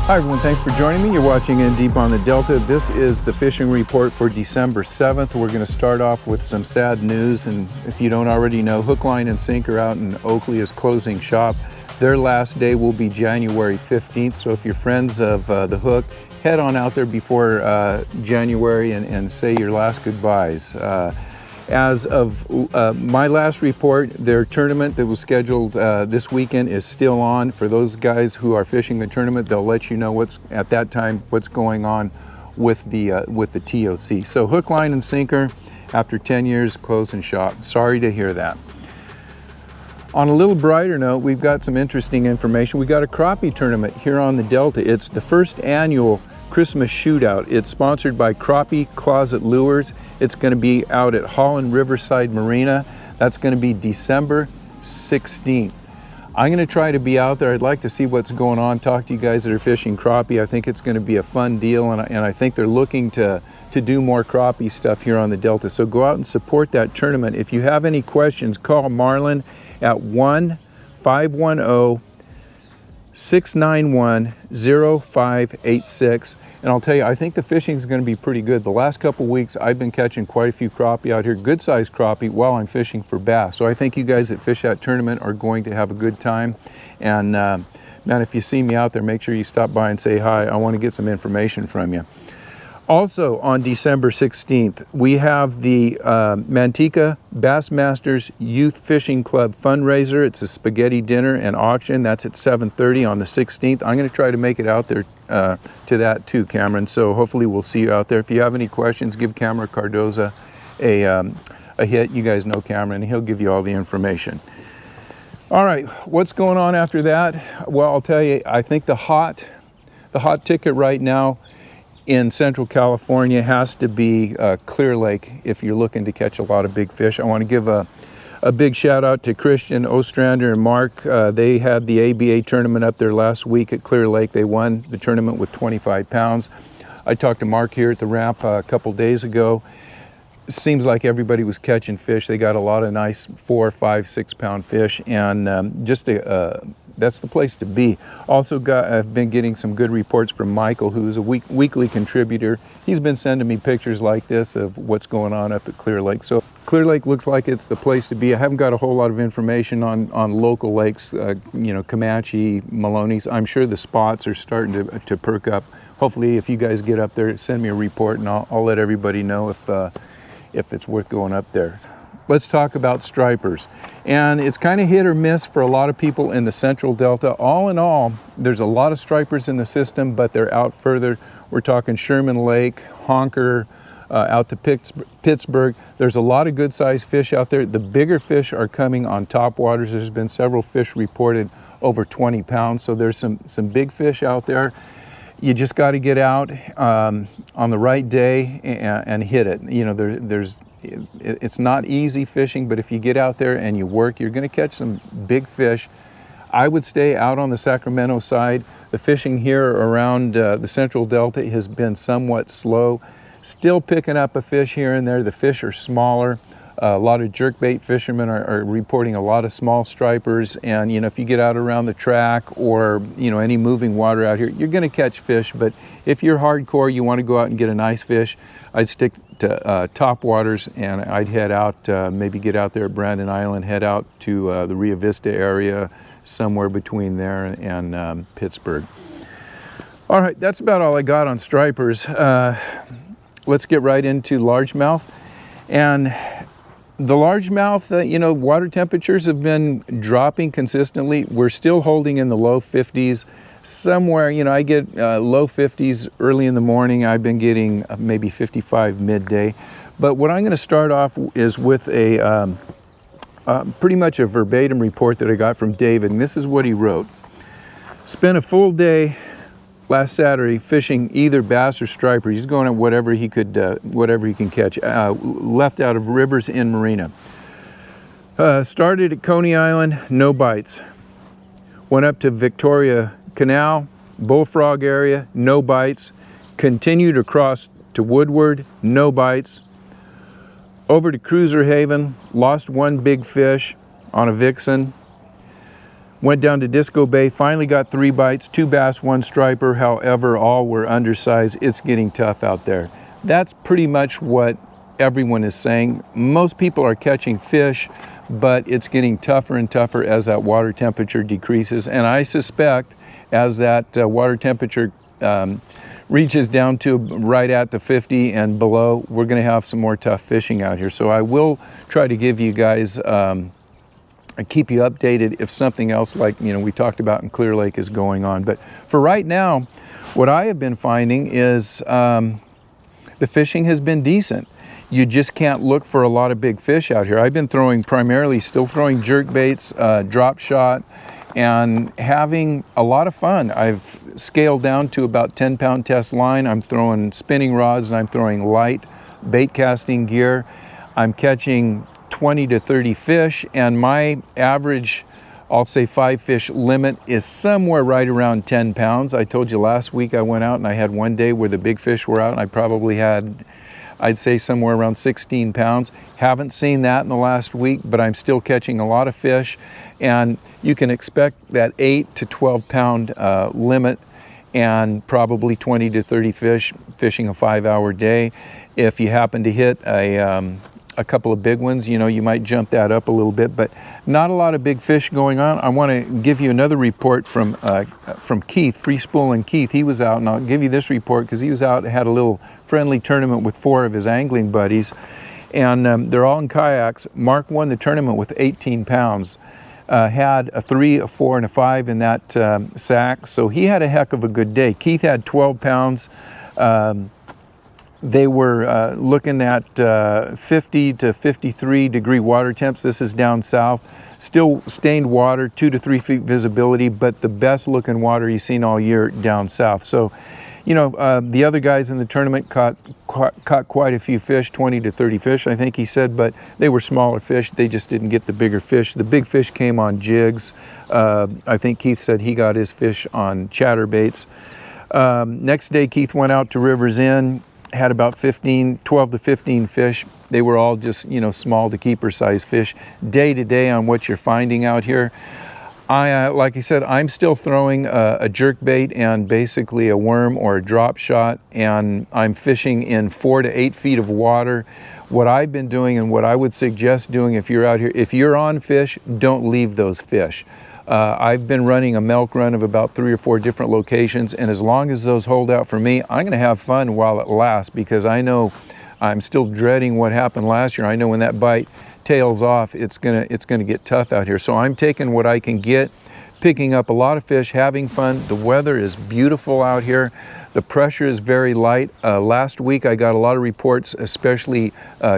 Hi everyone, thanks for joining me. You're watching In Deep on the Delta. This is the fishing report for December 7th. We're going to start off with some sad news, and if you don't already know, Hook, Line, and Sinker out in Oakley is closing shop. Their last day will be January 15th, so if you're friends of the Hook, head on out there before January and say your last goodbyes. As of my last report, their tournament that was scheduled this weekend is still on. For those guys who are fishing the tournament, they'll let you know what's going on with the TOC. So Hook, Line, and Sinker, after 10 years, closing shop. Sorry to hear that. On a little brighter note, we've got some interesting information. We got a crappie tournament here on the Delta. It's the first annual Christmas shootout. It's sponsored by Crappie Closet Lures. It's going to be out at Holland Riverside Marina. That's going to be December 16th. I'm going to try to be out there. I'd like to see what's going on, talk to you guys that are fishing crappie. I think it's going to be a fun deal, and I think they're looking to do more crappie stuff here on the Delta. So go out and support that tournament. If you have any questions, call Marlon at 1-510-691-0586. And I'll tell you, I think the fishing is going to be pretty good. The last couple weeks, I've been catching quite a few crappie out here, good-sized crappie, while I'm fishing for bass. So I think you guys that fish that tournament are going to have a good time. And man, if you see me out there, make sure you stop by and say hi. I want to get some information from you. Also on December 16th, we have the Manteca Bassmasters Youth Fishing Club fundraiser. It's a spaghetti dinner and auction. That's at 7:30 on the 16th. I'm going to try to make it out there to that too, Cameron. So hopefully we'll see you out there. If you have any questions, give Cameron Cardiza a hit. You guys know Cameron. He'll give you all the information. All right, what's going on after that? Well, I'll tell you, I think the hot ticket right now in Central California has to be Clear Lake if you're looking to catch a lot of big fish. I want to give a big shout out to Christian Ostrander and Mark. They had the ABA tournament up there last week at Clear Lake. They won the tournament with 25 pounds. I talked to Mark here at the ramp a couple days ago. Seems like everybody was catching fish. They got a lot of nice 4, 5, 6 pound fish, and that's the place to be. Also I've been getting some good reports from Michael, who's a weekly contributor. He's been sending me pictures like this of what's going on up at Clear Lake. So Clear Lake looks like it's the place to be. I haven't got a whole lot of information on local lakes, Comanche, Maloney's. I'm sure the spots are starting to perk up. Hopefully if you guys get up there, send me a report and I'll let everybody know if it's worth going up there. Let's talk about stripers. And it's kind of hit or miss for a lot of people in the Central Delta. All in all, there's a lot of stripers in the system, but they're out further. We're talking Sherman Lake, Honker, out to Pittsburgh. There's a lot of good sized fish out there. The bigger fish are coming on top waters. There's been several fish reported over 20 pounds. So there's some big fish out there. You just got to get out on the right day and hit it. It's not easy fishing, but if you get out there and you work, you're going to catch some big fish. I would stay out on the Sacramento side. The fishing here around the Central Delta has been somewhat slow. Still picking up a fish here and there. The fish are smaller. A lot of jerkbait fishermen are reporting a lot of small stripers, and if you get out around the track or any moving water out here, you're going to catch fish. But if you're hardcore, you want to go out and get a nice fish, I'd stick to top waters, and I'd head out, maybe get out there at Brandon Island, head out to the Rio Vista area, somewhere between there and Pittsburgh. All right, that's about all I got on stripers. Let's get right into largemouth. And the largemouth, water temperatures have been dropping consistently. We're still holding in the low 50s. Somewhere, I get low 50s early in the morning. I've been getting maybe 55 midday. But what I'm going to start off is with a pretty much a verbatim report that I got from David. And this is what he wrote. Spent a full day last Saturday fishing either bass or striper. He's going at whatever he can catch, left out of rivers in Marina. Started at Coney Island, no bites. Went up to Victoria Canal, Bullfrog area, no bites. Continued across to Woodward, no bites. Over to Cruiser Haven, lost one big fish on a vixen. Went down to Disco Bay, finally got 3 bites, 2 bass, 1 striper. However, all were undersized. It's getting tough out there. That's pretty much what everyone is saying. Most people are catching fish, but it's getting tougher and tougher as that water temperature decreases. And I suspect as that water temperature reaches down to right at the 50 and below, we're going to have some more tough fishing out here. So I will try to give you guys keep you updated if something else like, you know, we talked about in Clear Lake is going on. But for right now, what I have been finding is the fishing has been decent. You just can't look for a lot of big fish out here. I've been throwing still throwing jerk baits, drop shot, and having a lot of fun. I've scaled down to about 10-pound test line. I'm throwing spinning rods and I'm throwing light bait casting gear. I'm catching 20 to 30 fish, and my average, I'll say 5 fish limit is somewhere right around 10 pounds. I told you last week I went out and I had one day where the big fish were out and I probably had, I'd say somewhere around 16 pounds. Haven't seen that in the last week, but I'm still catching a lot of fish, and you can expect that 8 to 12 pound limit and probably 20 to 30 fish fishing a 5-hour day. If you happen to hit a couple of big ones, you know, you might jump that up a little bit, but not a lot of big fish going on. I want to give you another report from Keith, Free Spool and Keith. He was out, and I'll give you this report because he was out and had a little friendly tournament with 4 of his angling buddies, and they're all in kayaks. Mark won the tournament with 18 pounds. Had a 3, a 4, and a 5 in that sack, so he had a heck of a good day. Keith had 12 pounds. They were looking at 50 to 53 degree water temps. This is down south. Still stained water, 2 to 3 feet visibility, but the best looking water you've seen all year down south. So, you know, the other guys in the tournament caught quite a few fish, 20 to 30 fish, I think he said, but they were smaller fish. They just didn't get the bigger fish. The big fish came on jigs. I think Keith said he got his fish on chatterbaits. Next day, Keith went out to Rivers Inn, had about 12 to 15 fish. They were all just, you know, small to keeper size fish. Day to day on what you're finding out here, like I said, I'm still throwing a jerk bait and basically a worm or a drop shot, and I'm fishing in 4 to 8 feet of water. What I've been doing and what I would suggest doing if you're out here, if you're on fish, don't leave those fish. I've been running a milk run of about 3 or 4 different locations, and as long as those hold out for me, I'm going to have fun while it lasts, because I know I'm still dreading what happened last year. I know when that bite tails off, it's gonna get tough out here. So I'm taking what I can get, picking up a lot of fish, having fun. The weather is beautiful out here. The pressure is very light. Last week I got a lot of reports, especially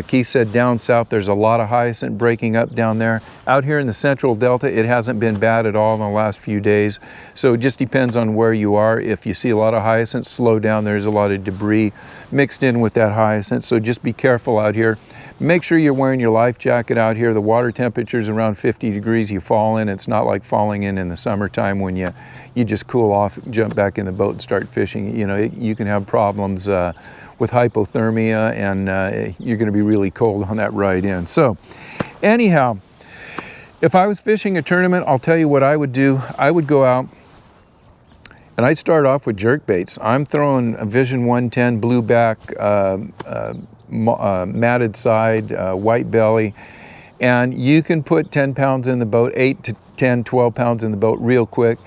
Keith said down south there's a lot of hyacinth breaking up down there. Out here in the central delta, it hasn't been bad at all in the last few days. So it just depends on where you are. If you see a lot of hyacinth, slow down. There's a lot of debris mixed in with that hyacinth, so just be careful out here. Make sure you're wearing your life jacket out here. The water temperature is around 50 degrees. You fall in. It's not like falling in the summertime when you just cool off, jump back in the boat and start fishing. You know, you can have problems with hypothermia, and you're going to be really cold on that ride in. So anyhow, if I was fishing a tournament, I'll tell you what I would do. I would go out and I'd start off with jerk baits. I'm throwing a Vision 110 blueback, matted side, white belly, and you can put 10 pounds in the boat, 8 to 10, 12 pounds in the boat real quick.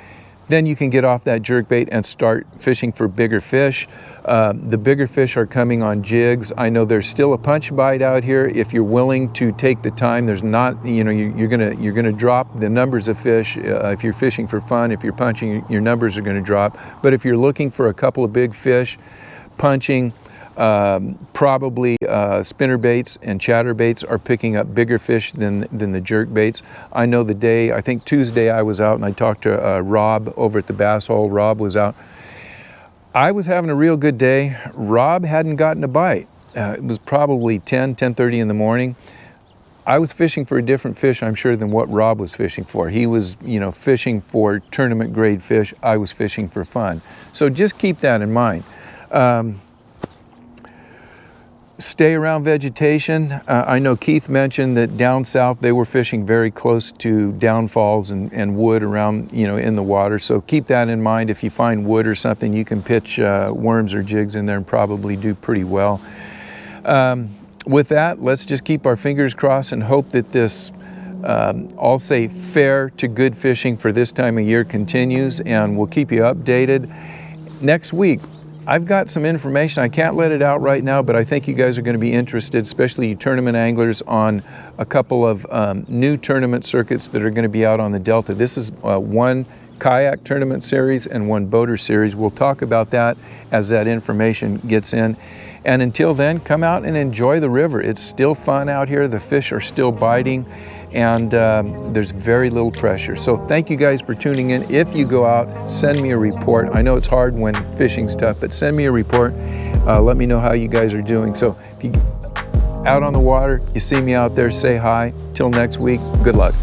Then you can get off that jerk bait and start fishing for bigger fish. The bigger fish are coming on jigs. I know there's still a punch bite out here. If you're willing to take the time, there's not, you know, you're gonna drop the numbers of fish. If you're fishing for fun, if you're punching, your numbers are gonna drop. But if you're looking for a couple of big fish, punching, probably spinner baits and chatter baits are picking up bigger fish than the jerk baits. I know the day, I think Tuesday, I was out and I talked to Rob over at the Bass Hole. Rob was out. I was having a real good day. Rob hadn't gotten a bite. It was probably 10:30 in the morning. I was fishing for a different fish, I'm sure, than what Rob was fishing for. He was, you know, fishing for tournament grade fish. I was fishing for fun. So just keep that in mind. Stay around vegetation. I know Keith mentioned that down south they were fishing very close to downfalls and wood around, in the water. So keep that in mind. If you find wood or something, you can pitch worms or jigs in there and probably do pretty well. With that, let's just keep our fingers crossed and hope that this, I'll say, fair to good fishing for this time of year continues, and we'll keep you updated. Next week, I've got some information. I can't let it out right now, but I think you guys are going to be interested, especially you tournament anglers, on a couple of new tournament circuits that are going to be out on the Delta. This is one kayak tournament series and one boater series. We'll talk about that as that information gets in. And until then, come out and enjoy the river. It's still fun out here. The fish are still biting, and there's very little pressure. So thank you guys for tuning in. If you go out, send me a report. I know it's hard when fishing's tough, but send me a report. Let me know how you guys are doing. So if you out on the water, you see me out there, say hi. Till next week, good luck.